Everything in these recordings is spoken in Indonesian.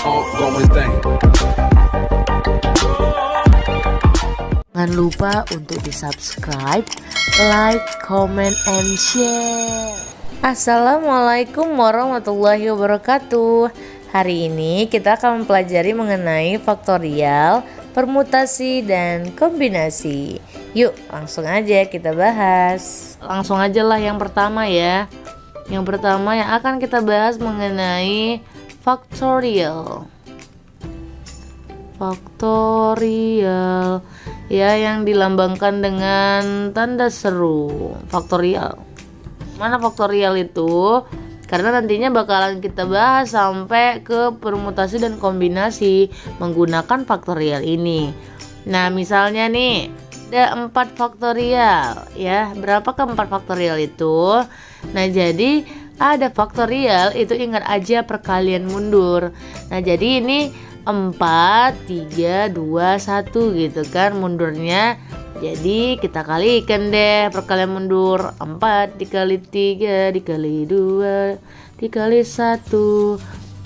ongoing thing. Jangan lupa untuk di-subscribe, like, comment, and share. Assalamualaikum warahmatullahi wabarakatuh. Hari ini kita akan mempelajari mengenai faktorial, permutasi, dan kombinasi. Yuk langsung aja kita bahas. Langsung aja lah yang pertama ya. Yang pertama yang akan kita bahas mengenai faktorial. Faktorial ya, yang dilambangkan dengan tanda seru. Faktorial. Mana faktorial itu? Karena nantinya bakalan kita bahas sampai ke permutasi dan kombinasi menggunakan faktorial ini. Nah, misalnya nih ada 4 faktorial ya. Berapakah 4 faktorial itu? Nah, jadi ada faktorial itu ingat aja perkalian mundur. Nah, jadi ini 4, 3, 2, 1 gitu kan mundurnya. Jadi kita kalikan deh perkalian mundur. 4 dikali 3 dikali 2 dikali 1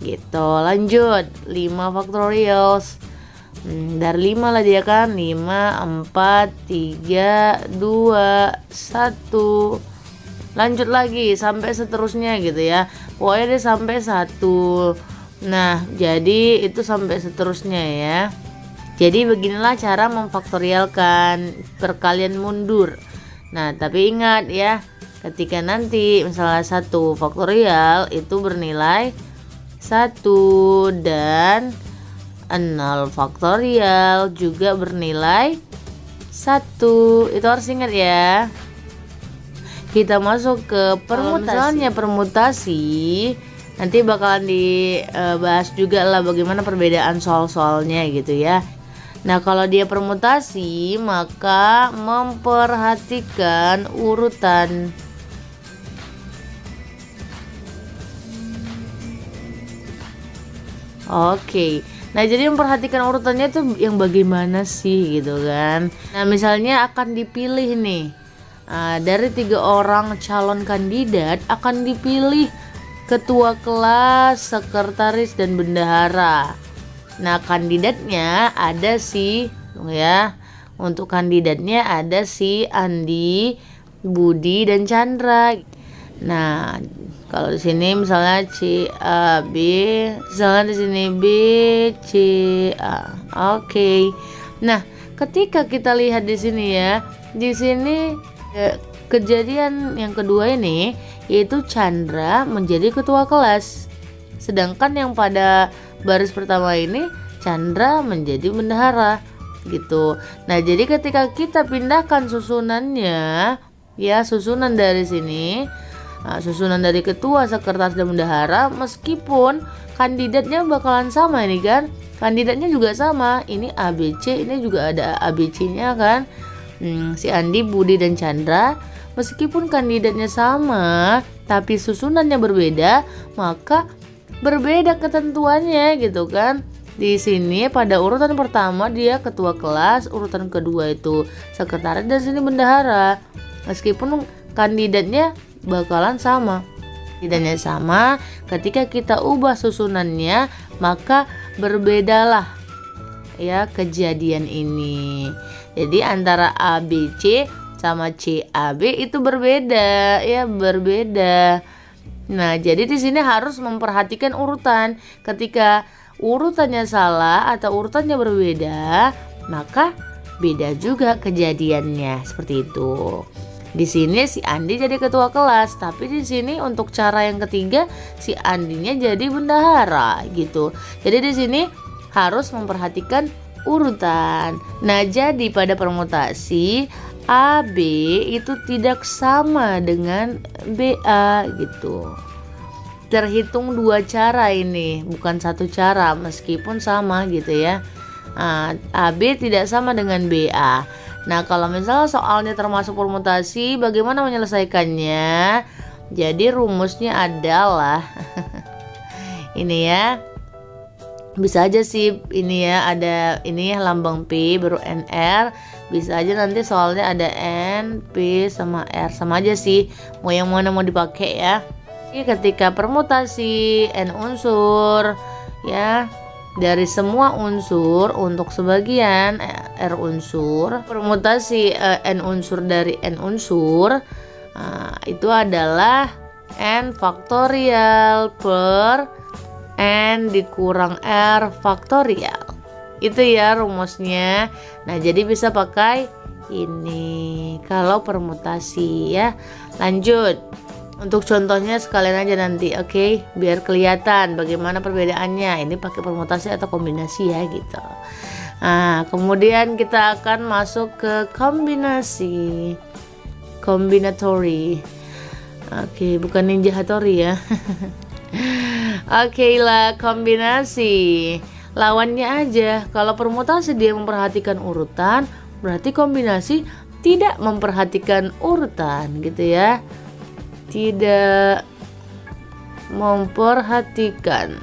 gitu. Lanjut 5 faktorials. Dari 5 lah dia kan. 5, 4, 3, 2, 1. Lanjut lagi sampai seterusnya gitu ya. Pokoknya dia sampai 1. Nah, jadi itu sampai seterusnya ya. Jadi beginilah cara memfaktorialkan perkalian mundur. Nah, tapi ingat ya, ketika nanti misalnya 1 faktorial itu bernilai 1 dan 0 faktorial juga bernilai 1. Itu harus ingat ya. Kita masuk ke permutasi. Misalnya permutasi, nanti bakalan dibahas juga lah bagaimana perbedaan soal-soalnya gitu ya. Nah, kalau dia permutasi maka memperhatikan urutan. Oke. Nah, jadi memperhatikan urutannya itu yang bagaimana sih gitu kan. Nah, misalnya akan dipilih nih. Dari 3 orang calon kandidat akan dipilih ketua kelas, sekretaris, dan bendahara. Nah, kandidatnya ada si ya. Untuk kandidatnya ada si Andi, Budi, dan Chandra. Nah, kalau di sini misalnya C A B, misalnya di sini B C A. Oke. Nah, ketika kita lihat di sini ya, di sini kejadian yang kedua ini yaitu Chandra menjadi ketua kelas. Sedangkan yang pada baris pertama ini Chandra menjadi bendahara gitu. Nah, jadi ketika kita pindahkan susunannya ya, susunan dari sini, susunan dari ketua, sekretaris, dan bendahara, meskipun kandidatnya bakalan sama ini kan. Kandidatnya juga sama. Ini ABC, ini juga ada ABC-nya kan. Si Andi, Budi, dan Chandra, meskipun kandidatnya sama tapi susunannya berbeda, maka berbeda ketentuannya gitu kan. Di sini pada urutan pertama dia ketua kelas, urutan kedua itu sekretaris, dan sini bendahara. Meskipun kandidatnya bakalan sama. Kandidatnya sama, ketika kita ubah susunannya maka berbedalah ya kejadian ini. Jadi antara ABC sama CAB itu berbeda ya, berbeda. Nah, jadi di sini harus memperhatikan urutan. Ketika urutannya salah atau urutannya berbeda, maka beda juga kejadiannya, seperti itu. Di sini si Andi jadi ketua kelas, tapi di sini untuk cara yang ketiga si Andinya jadi bendahara gitu. Jadi di sini harus memperhatikan urutan. Nah, jadi pada permutasi AB itu tidak sama dengan BA gitu. Terhitung 2 cara ini, bukan 1 cara meskipun sama gitu ya. AB tidak sama dengan BA. Nah, kalau misalnya soalnya termasuk permutasi, bagaimana menyelesaikannya? Jadi rumusnya adalah ini ya. Bisa aja sih ini ya, ada ini ya lambang P baru NR. Bisa aja nanti soalnya ada N, P sama R, sama aja sih. Mau yang mana mau dipakai ya. Ini ketika permutasi N unsur ya, dari semua unsur untuk sebagian R unsur, permutasi N unsur dari N unsur itu adalah N faktorial per N dikurang R faktorial. Itu ya rumusnya. Nah, jadi bisa pakai ini kalau permutasi ya. Lanjut. Untuk contohnya sekalian aja nanti, oke? Biar kelihatan bagaimana perbedaannya. Ini pakai permutasi atau kombinasi ya gitu. Nah, kemudian kita akan masuk ke kombinasi. Kombinatory. Oke, bukan Ninja Hattori ya. Oke lah, kombinasi. Lawannya aja. Kalau permutasi dia memperhatikan urutan, berarti kombinasi tidak memperhatikan urutan gitu ya. Tidak memperhatikan.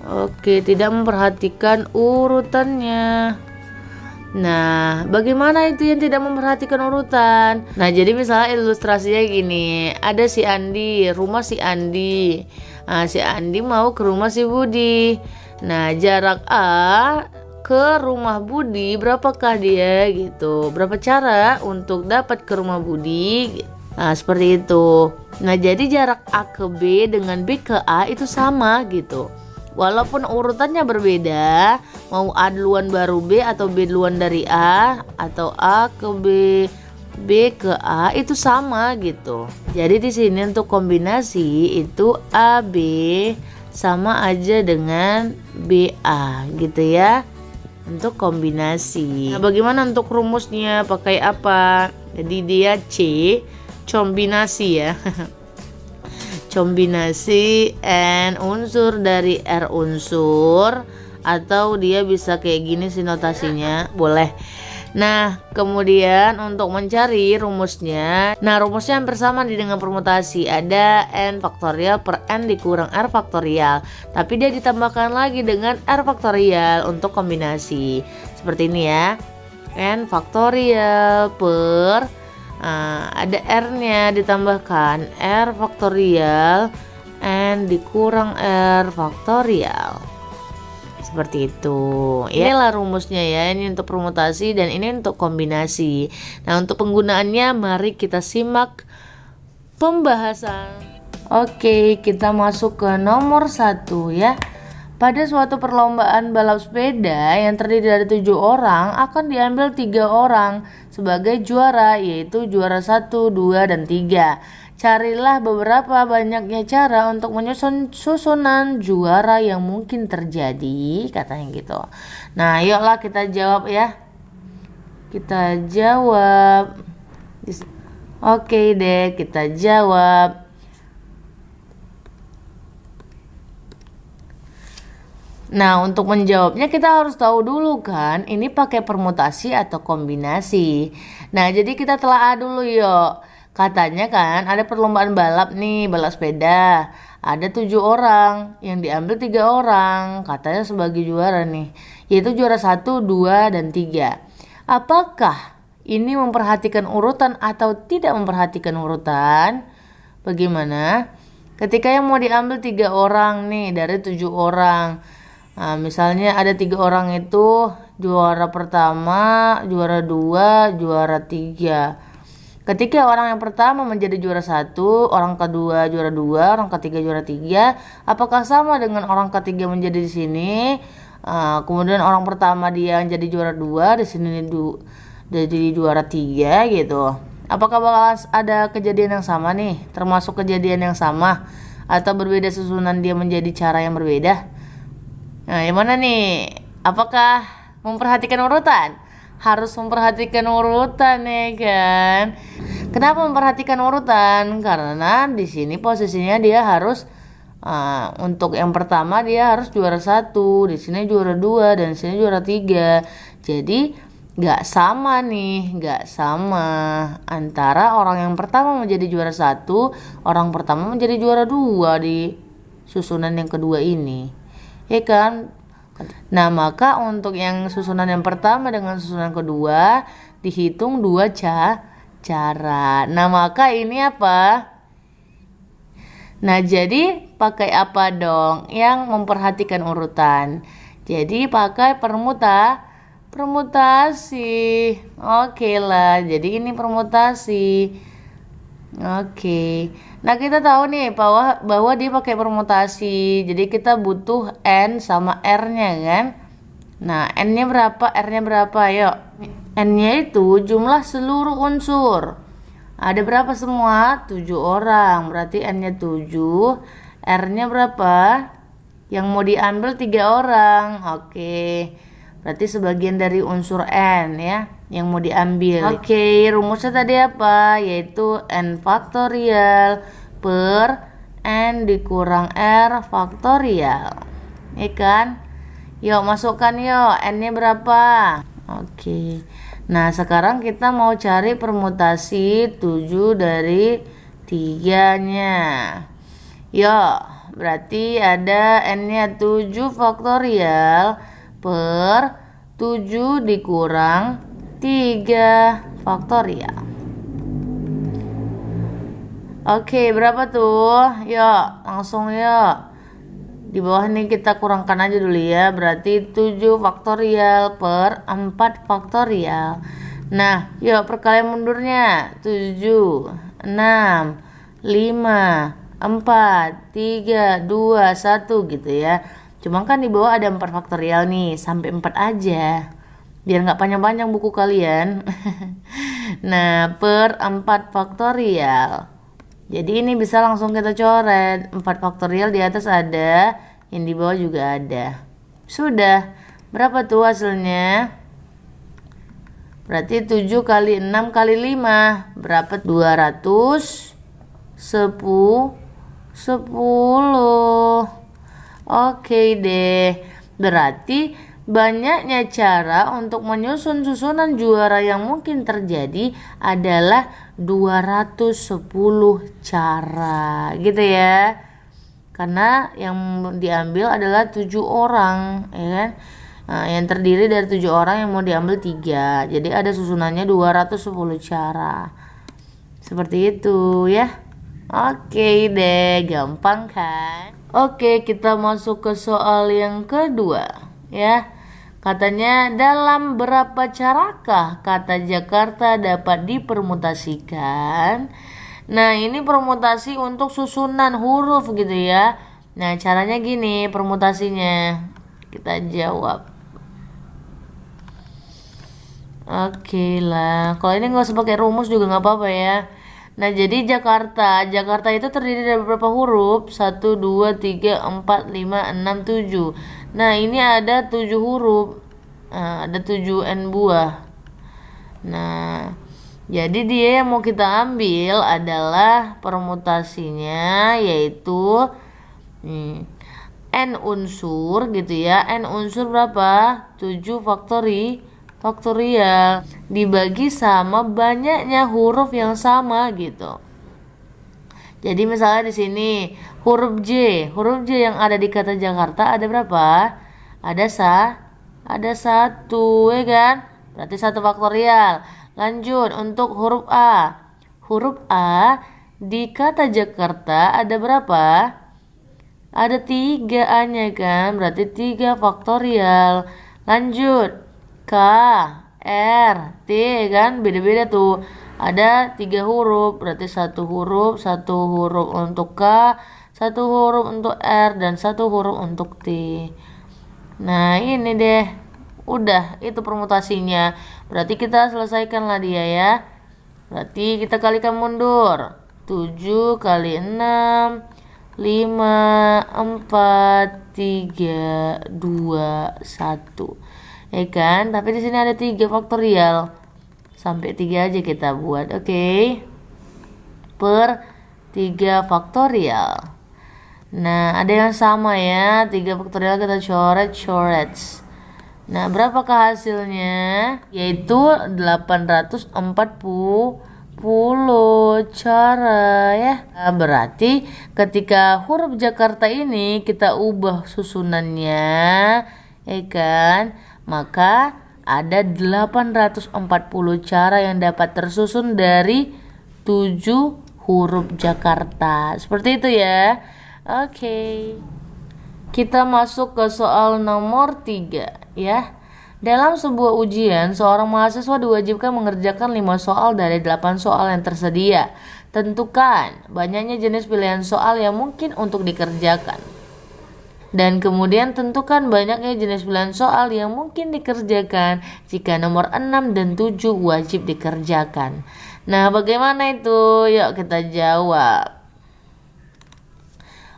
Oke, tidak memperhatikan urutannya. Nah, bagaimana itu yang tidak memperhatikan urutan? Nah, jadi misalnya ilustrasinya gini. Ada si Andi, rumah si Andi. Nah, si Andi mau ke rumah si Budi. Nah, jarak A ke rumah Budi berapakah dia gitu, berapa cara untuk dapat ke rumah Budi. Nah, seperti itu. Nah, jadi jarak A ke B dengan B ke A itu sama gitu, walaupun urutannya berbeda, mau A duluan baru B atau B duluan dari A atau A ke B, B ke A itu sama gitu. Jadi di sini untuk kombinasi itu AB sama aja dengan BA gitu ya. Untuk kombinasi. Nah, bagaimana untuk rumusnya? Pakai apa? Jadi dia C combinasi ya. Combinasi N unsur dari R unsur, atau dia bisa kayak gini sih notasinya, boleh. Nah, kemudian untuk mencari rumusnya, nah rumusnya hampir sama dengan permutasi, ada N faktorial per N dikurang R faktorial, tapi dia ditambahkan lagi dengan R faktorial untuk kombinasi. Seperti ini ya, N faktorial per ada R-nya ditambahkan R faktorial N dikurang R faktorial. Seperti itu. Inilah rumusnya ya. Ini untuk permutasi dan ini untuk kombinasi. Nah, untuk penggunaannya mari kita simak pembahasan. Oke, kita masuk ke nomor 1 ya. Pada suatu perlombaan balap sepeda yang terdiri dari 7 orang, akan diambil 3 orang sebagai juara, yaitu juara 1, 2, dan 3. Carilah beberapa banyaknya cara untuk menyusun susunan juara yang mungkin terjadi, katanya gitu. Nah, yuklah kita jawab ya. Kita jawab. Oke deh, kita jawab. Nah, untuk menjawabnya kita harus tahu dulu kan, ini pakai permutasi atau kombinasi. Nah, jadi kita telah dulu yuk. Katanya kan ada perlombaan balap nih, balap sepeda. Ada 7 orang, yang diambil 3 orang, katanya sebagai juara nih, yaitu juara 1, 2, dan 3. Apakah ini memperhatikan urutan atau tidak memperhatikan urutan? Bagaimana? Ketika yang mau diambil 3 orang nih dari 7 orang. Nah, misalnya ada 3 orang itu juara pertama, juara 2, juara 3. Ketika orang yang pertama menjadi juara 1, orang kedua juara 2, orang ketiga juara 3, apakah sama dengan orang ketiga menjadi di sini? Kemudian orang pertama dia jadi juara 2, di sini jadi juara 3 gitu. Apakah bakal ada kejadian yang sama nih? Termasuk kejadian yang sama atau berbeda susunan dia menjadi cara yang berbeda? Nah, yang mana nih? Apakah memperhatikan urutan? Harus memperhatikan urutan ya kan. Kenapa memperhatikan urutan? Karena di sini posisinya dia harus untuk yang pertama dia harus juara 1, di sini juara 2, dan di sini juara 3. Jadi nggak sama nih, nggak sama antara orang yang pertama menjadi juara 1, orang pertama menjadi juara 2 di susunan yang kedua ini, ya kan? Nah, maka untuk yang susunan yang pertama dengan susunan kedua dihitung 2 cara. Nah, maka ini apa? Nah, jadi pakai apa dong yang memperhatikan urutan? Jadi pakai permutasi. Oke lah, jadi ini permutasi. Oke. Nah, kita tahu nih bahwa dia pakai permutasi. Jadi kita butuh N sama R-nya kan? Nah, N-nya berapa? R-nya berapa? Yuk. N-nya itu jumlah seluruh unsur. Ada berapa semua? 7 orang. Berarti N-nya 7. R-nya berapa? Yang mau diambil 3 orang. Oke. Berarti sebagian dari unsur N ya yang mau diambil. Oke, rumusnya tadi apa? Yaitu N faktorial per N dikurang R faktorial. Ya kan? Yuk masukkan yuk. N-nya berapa? Oke. Nah, sekarang kita mau cari permutasi 7 dari 3-nya. Yuk, berarti ada N-nya 7 faktorial per 7 dikurang 3 faktorial. Oke, berapa tuh? Yuk, langsung yuk. Di bawah ini kita kurangkan aja dulu ya. Berarti 7 faktorial per 4 faktorial. Nah, yuk perkalian mundurnya. 7, 6, 5, 4, 3, 2, 1 gitu ya. Cuma kan di bawah ada 4 faktorial nih. Sampai 4 aja. Biar nggak panjang-panjang buku kalian. Nah, per 4 faktorial. Jadi ini bisa langsung kita coret. 4 faktorial di atas ada, yang di bawah juga ada. Sudah. Berapa tuh hasilnya? Berarti 7 kali 6 kali 5. Berapa? 210. Oke deh. Berarti banyaknya cara untuk menyusun susunan juara yang mungkin terjadi adalah 210 cara gitu ya. Karena yang diambil adalah 7 orang ya kan. Nah, yang terdiri dari 7 orang yang mau diambil 3. Jadi ada susunannya 210 cara. Seperti itu ya. Oke deh, gampang kan? Oke, kita masuk ke soal yang kedua ya. Katanya dalam berapa carakah kata Jakarta dapat dipermutasikan? Nah, ini permutasi untuk susunan huruf gitu ya. Nah, caranya gini permutasinya. Kita jawab. Oke lah. Kalau ini nggak usah pakai rumus juga nggak apa-apa ya. Nah, jadi Jakarta itu terdiri dari berapa huruf? 1, 2, 3, 4, 5, 6, 7. Nah, ini ada 7 huruf. Nah, ada 7 N buah. Nah, jadi dia yang mau kita ambil adalah permutasinya yaitu N unsur gitu ya. N unsur berapa? 7 faktorial dibagi sama banyaknya huruf yang sama gitu. Jadi misalnya di sini huruf J yang ada di kata Jakarta ada berapa? Ada 1 ya kan? Berarti 1 faktorial. Lanjut untuk huruf A. Huruf A di kata Jakarta ada berapa? Ada 3 A-nya kan? Berarti 3 faktorial. Lanjut K, R, T kan beda-beda tuh. Ada 3 huruf, berarti 1 huruf untuk K, 1 huruf untuk R, dan 1 huruf untuk T. Nah, ini deh. Udah, itu permutasinya. Berarti kita selesaikanlah dia ya. Berarti kita kalikan mundur. 7 kali 6, 5, 4, 3, 2, 1. Ya kan? Tapi di sini ada 3 faktorial. Sampai 3 aja kita buat. Oke. Per 3 faktorial. Nah, ada yang sama ya. 3 faktorial kita coret. Nah, berapakah hasilnya? Yaitu 840 cara ya. Nah, berarti ketika huruf Jakarta ini kita ubah susunannya, ya kan? Maka ada 840 cara yang dapat tersusun dari 7 huruf Jakarta. Seperti itu ya. Oke. Kita masuk ke soal nomor 3 ya. Dalam sebuah ujian, seorang mahasiswa diwajibkan mengerjakan 5 soal dari 8 soal yang tersedia. Tentukan banyaknya jenis pilihan soal yang mungkin untuk dikerjakan. Dan kemudian tentukan banyaknya jenis pilihan soal yang mungkin dikerjakan jika nomor 6 dan 7 wajib dikerjakan. Nah, bagaimana itu? Yuk kita jawab.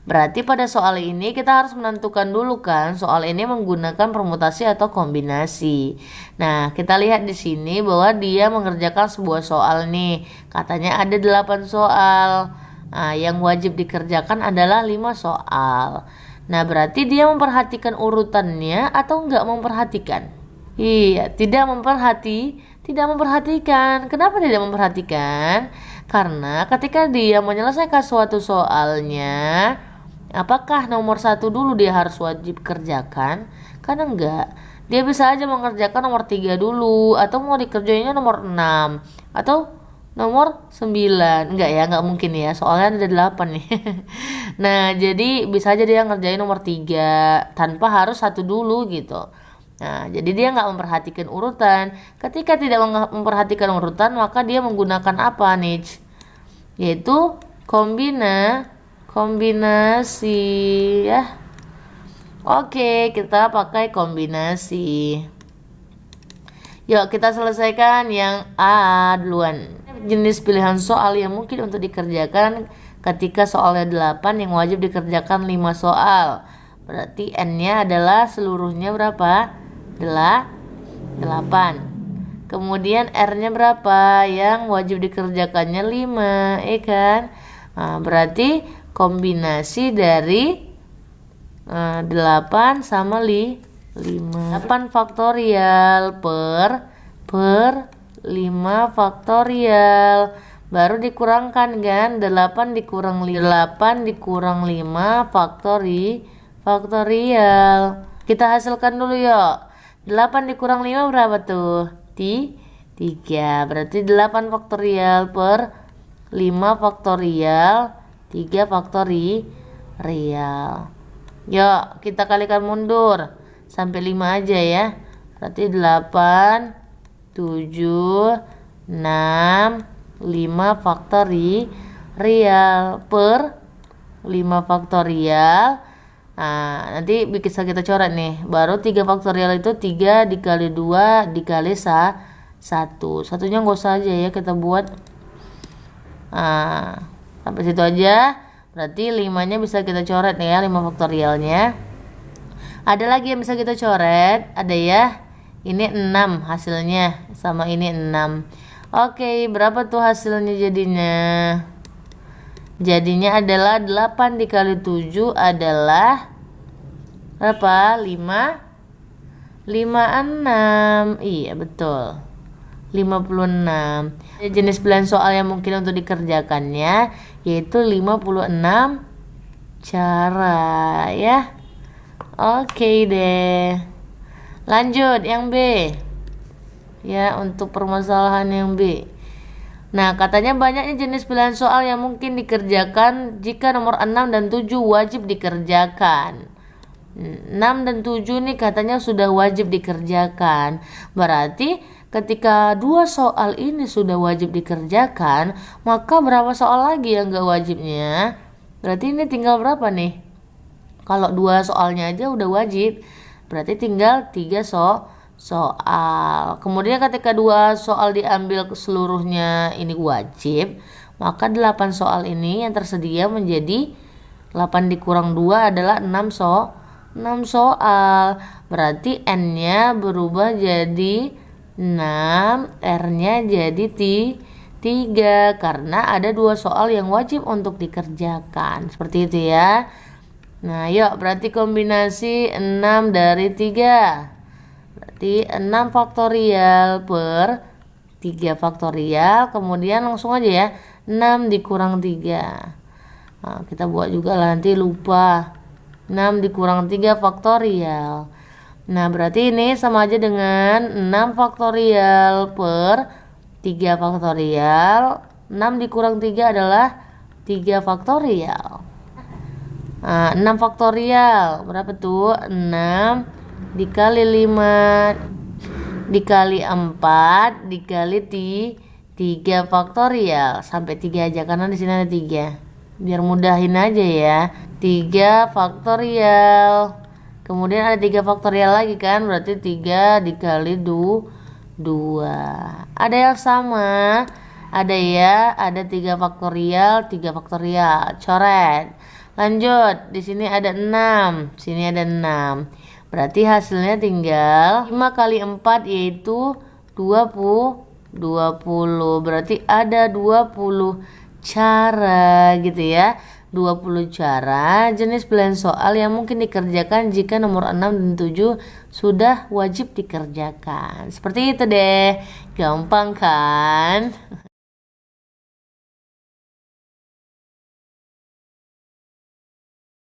Berarti pada soal ini kita harus menentukan dulu kan, soal ini menggunakan permutasi atau kombinasi. Nah, kita lihat di sini bahwa dia mengerjakan sebuah soal nih. Katanya ada 8 soal. Nah, yang wajib dikerjakan adalah 5 soal. Nah, berarti dia memperhatikan urutannya atau enggak memperhatikan? Iya, tidak memperhatikan. Kenapa tidak memperhatikan? Karena ketika dia menyelesaikan suatu soalnya, apakah nomor 1 dulu dia harus wajib kerjakan? Kan enggak. Dia bisa aja mengerjakan nomor 3 dulu, atau mau dikerjainnya nomor 6 atau nomor 9. Enggak ya, enggak mungkin ya. Soalnya ada 8 nih. Nah, jadi bisa aja dia ngerjain nomor 3 tanpa harus 1 dulu gitu. Nah, jadi dia nggak memperhatikan urutan. Ketika tidak memperhatikan urutan, maka dia menggunakan apa nih? Yaitu kombinasi ya. Oke, kita pakai kombinasi. Yuk kita selesaikan yang A duluan. Jenis pilihan soal yang mungkin untuk dikerjakan ketika soalnya 8 yang wajib dikerjakan 5 soal. Berarti N-nya adalah seluruhnya berapa? 8. Kemudian R-nya berapa? Yang wajib dikerjakannya 5, kan? Nah, berarti kombinasi dari 8 sama 5. 8 faktorial per 5 faktorial. Baru dikurangkan kan? 8 dikurang 5 faktorial. Kita hasilkan dulu yuk. 8 dikurang 5 berapa tuh? 3. Berarti 8 faktorial per 5 faktorial 3 faktorial. Yuk kita kalikan mundur sampai 5 aja ya. Berarti 8 7 6 5 faktorial per 5 faktorial. Nah, nanti bisa kita coret nih. Baru 3 faktorial itu 3 dikali 2 dikali 1. Satunya nggak usah aja ya, kita buat. Nah, sampai situ aja. Berarti 5-nya bisa kita coret nih ya, 5 faktorialnya. Ada lagi yang bisa kita coret, ada ya. Ini 6 hasilnya, sama ini 6. Oke, berapa tuh hasilnya jadinya? Jadinya adalah 8 dikali 7 adalah berapa? 56. Iya, betul. 56. Jenis pilihan soal yang mungkin untuk dikerjakannya yaitu 56 cara ya. Oke deh. Lanjut yang B. Ya, untuk permasalahan yang B. Nah, katanya banyaknya jenis pilihan soal yang mungkin dikerjakan jika nomor 6 dan 7 wajib dikerjakan. 6 dan 7 nih katanya sudah wajib dikerjakan. Berarti ketika 2 soal ini sudah wajib dikerjakan, maka berapa soal lagi yang gak wajibnya? Berarti ini tinggal berapa nih? Kalau 2 soalnya aja udah wajib, berarti tinggal 3 soal. Kemudian ketika 2 soal diambil seluruhnya ini wajib, maka 8 soal ini yang tersedia menjadi 8 dikurang 2 adalah 6 soal. Berarti N-nya berubah jadi 6, R-nya jadi 3 karena ada 2 soal yang wajib untuk dikerjakan. Seperti itu ya. Nah, yuk berarti kombinasi 6 dari 3. Berarti 6 faktorial per 3 faktorial. Kemudian langsung aja ya, 6 dikurang 3. Nah, kita buat juga lah, nanti lupa. 6 dikurang 3 faktorial. Nah, berarti ini sama aja dengan 6 faktorial per 3 faktorial. 6 dikurang 3 adalah 3 faktorial. 6 faktorial berapa tuh? 6 dikali 5 dikali 4 dikali 3 faktorial. Sampai 3 aja karena di sini ada 3. Biar mudahin aja ya. 3 faktorial. Kemudian ada 3 faktorial lagi kan? Berarti 3 dikali 2. Ada yang sama? Ada ya, ada 3 faktorial, 3 faktorial. Coret. Lanjut, di sini ada 6, sini ada 6. Berarti hasilnya tinggal 5 kali 4 yaitu 20. Berarti ada 20 cara gitu ya. 20 cara jenis pilihan soal yang mungkin dikerjakan jika nomor 6 dan 7 sudah wajib dikerjakan. Seperti itu deh. Gampang kan?